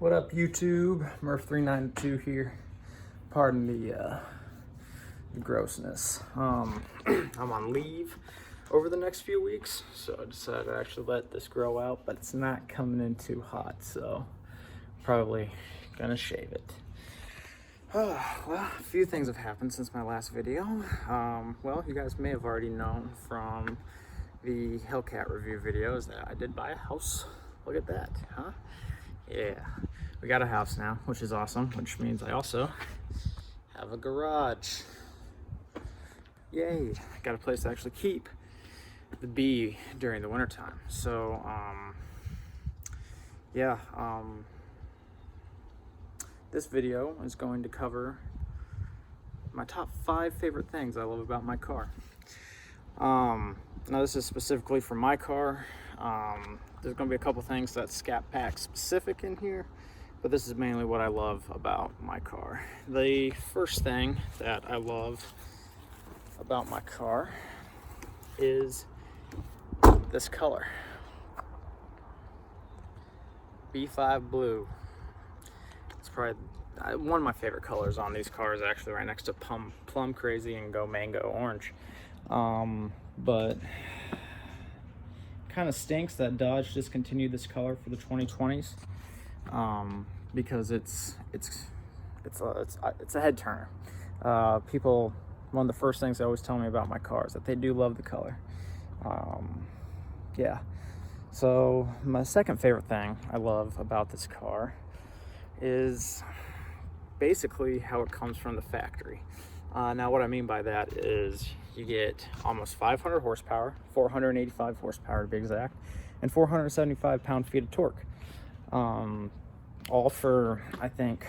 What up, YouTube? Murph392 here. Pardon the grossness. I'm on leave over the next few weeks, so I decided to actually let this grow out, but it's not coming in too hot, so probably gonna shave it. Well, a few things have happened since my last video. Well, you guys may have already known from the Hellcat review videos that I did buy a house. Look at that, huh? Yeah, we got a house now, which is awesome, which means I also have a garage. Yay, got a place to actually keep the bee during the wintertime. So, yeah, this video is going to cover my top 5 favorite things I love about my car. Now this is specifically for my car. There's going to be a couple things that's Scat Pack specific in here, but this is mainly what I love about my car. The first thing that I love about my car is this color, B5 blue. It's probably one of my favorite colors on these cars, actually, right next to Plum Crazy and Go Mango Orange. But kind of stinks that Dodge discontinued this color for the 2020s, because it's a head turner. People, one of the first things they always tell me about my car is that they do love the color. Yeah. So my second favorite thing I love about this car is basically how it comes from the factory. Now what I mean by that is you get almost 500 horsepower, 485 horsepower to be exact, and 475 pound-feet of torque. All for, I think,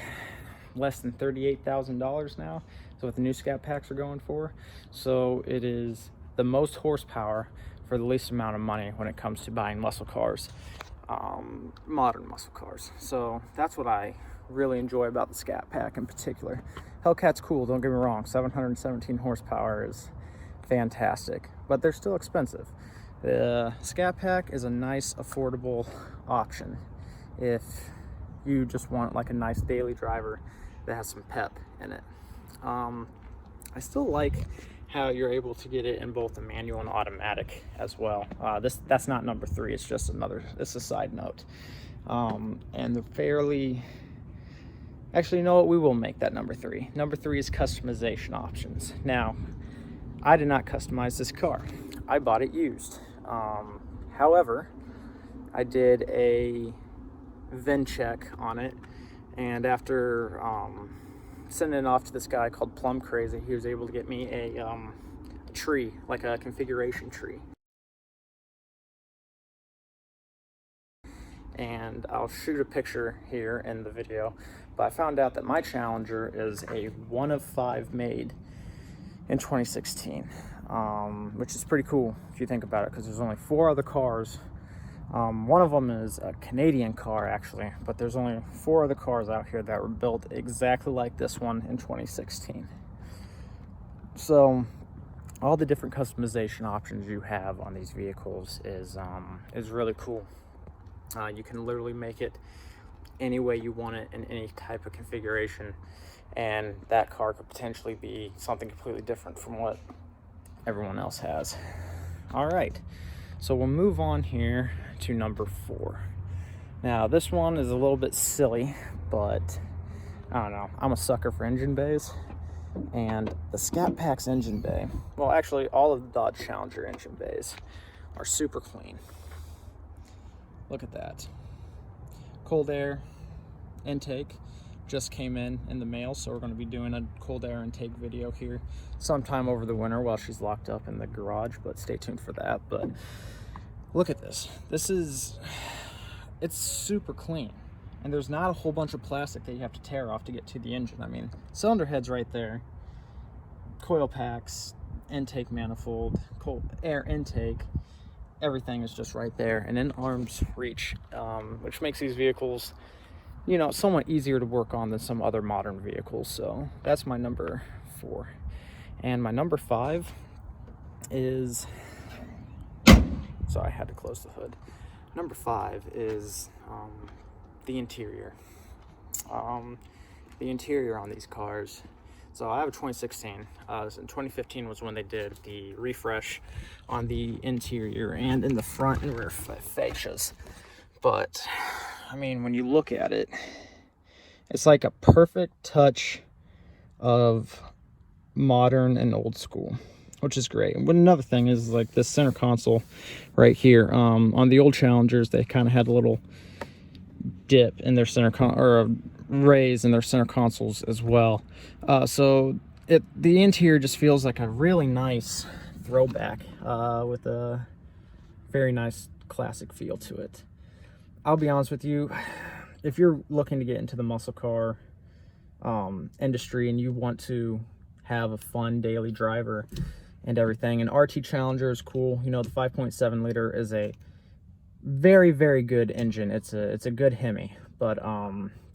less than $38,000 now. So what the new Scat Packs are going for. So it is the most horsepower for the least amount of money when it comes to buying muscle cars, modern muscle cars. So that's what I really enjoy about the Scat Pack in particular. Hellcat's cool, don't get me wrong. 717 horsepower is fantastic, but they're still expensive. The Scat Pack is a nice, affordable option if you just want like a nice daily driver that has some pep in it. I still like how you're able to get it in both the manual and automatic as well. That's not number 3, it's just it's a side note. And they're fairly, actually, you know what, we will make that number 3. Number 3 is customization options. Now, I did not customize this car. I bought it used. However, I did a VIN check on it, and after sending it off to this guy called Plum Crazy, he was able to get me a tree, like a configuration tree. And I'll shoot a picture here in the video, but I found out that my Challenger is a 1 of 5 made in 2016, which is pretty cool if you think about it, because there's only 4 other cars. One of them is a Canadian car, actually, but there's only 4 other cars out here that were built exactly like this one in 2016. So all the different customization options you have on these vehicles is really cool. You can literally make it any way you want it in any type of configuration, and that car could potentially be something completely different from what everyone else has. All right, so we'll move on here to number 4. Now this one is a little bit silly, but I don't know, I'm a sucker for engine bays, and the Scat Pack's engine bay, well, actually all of the Dodge Challenger engine bays are super clean. Look at that. Cold air intake just came in the mail, so we're going to be doing a cold air intake video here sometime over the winter while she's locked up in the garage, but stay tuned for that. But look at this. It's super clean, and there's not a whole bunch of plastic that you have to tear off to get to the engine. I mean, cylinder head's right there, coil packs, intake manifold, cold air intake, everything is just right there and in arm's reach, which makes these vehicles, you know, somewhat easier to work on than some other modern vehicles. So that's my number 4. And my number 5 is, so I had to close the hood. Number 5 is the interior. the interior on these cars. So I have a 2016. So 2015 was when they did the refresh on the interior and in the front and rear fascias. But I mean, when you look at it, it's like a perfect touch of modern and old school, which is great. And another thing is like this center console right here. On the old Challengers, they kind of had a little dip in their or a raise in their center consoles as well. So the interior just feels like a really nice throwback with a very nice classic feel to it. I'll be honest with you, if you're looking to get into the muscle car industry and you want to have a fun daily driver and everything, an RT Challenger is cool. You know, the 5.7 liter is a very, very good engine. It's a good Hemi, but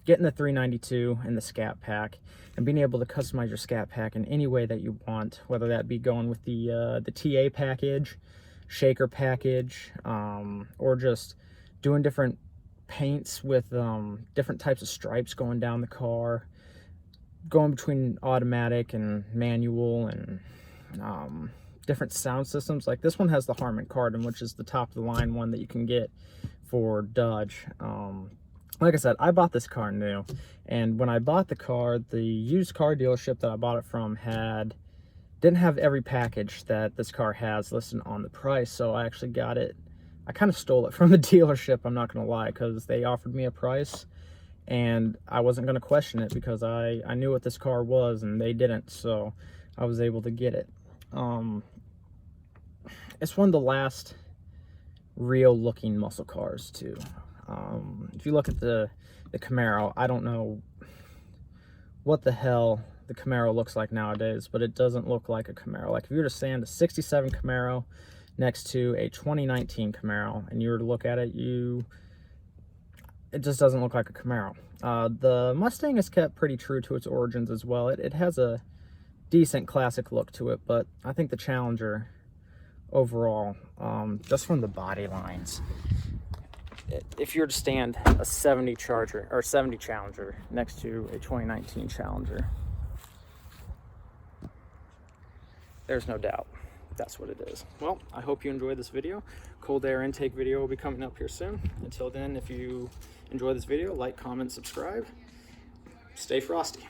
getting the 392 and the Scat Pack and being able to customize your Scat Pack in any way that you want, whether that be going with the TA package, shaker package, or just doing different paints with different types of stripes going down the car, going between automatic and manual, and different sound systems. Like this one has the Harman Kardon, which is the top of the line one that you can get for Dodge. Like I said, I bought this car new, and when I bought the car, the used car dealership that I bought it from didn't have every package that this car has listed on the price. So I actually got it, I kind of stole it from the dealership, I'm not gonna lie, because they offered me a price and I wasn't gonna question it because I knew what this car was and they didn't, so I was able to get it. It's one of the last real looking muscle cars too. If you look at the Camaro, I don't know what the hell the Camaro looks like nowadays, but it doesn't look like a Camaro. Like if you were to stand a 67 Camaro next to a 2019 Camaro and you were to look at it, it just doesn't look like a Camaro. The Mustang is kept pretty true to its origins as well. It has a decent classic look to it, but I think the Challenger overall, just from the body lines, if you were to stand a 70 Challenger next to a 2019 Challenger, there's no doubt that's what it is. Well, I hope you enjoyed this video. Cold air intake video will be coming up here soon. Until then, if you enjoy this video, like, comment, subscribe. Stay frosty.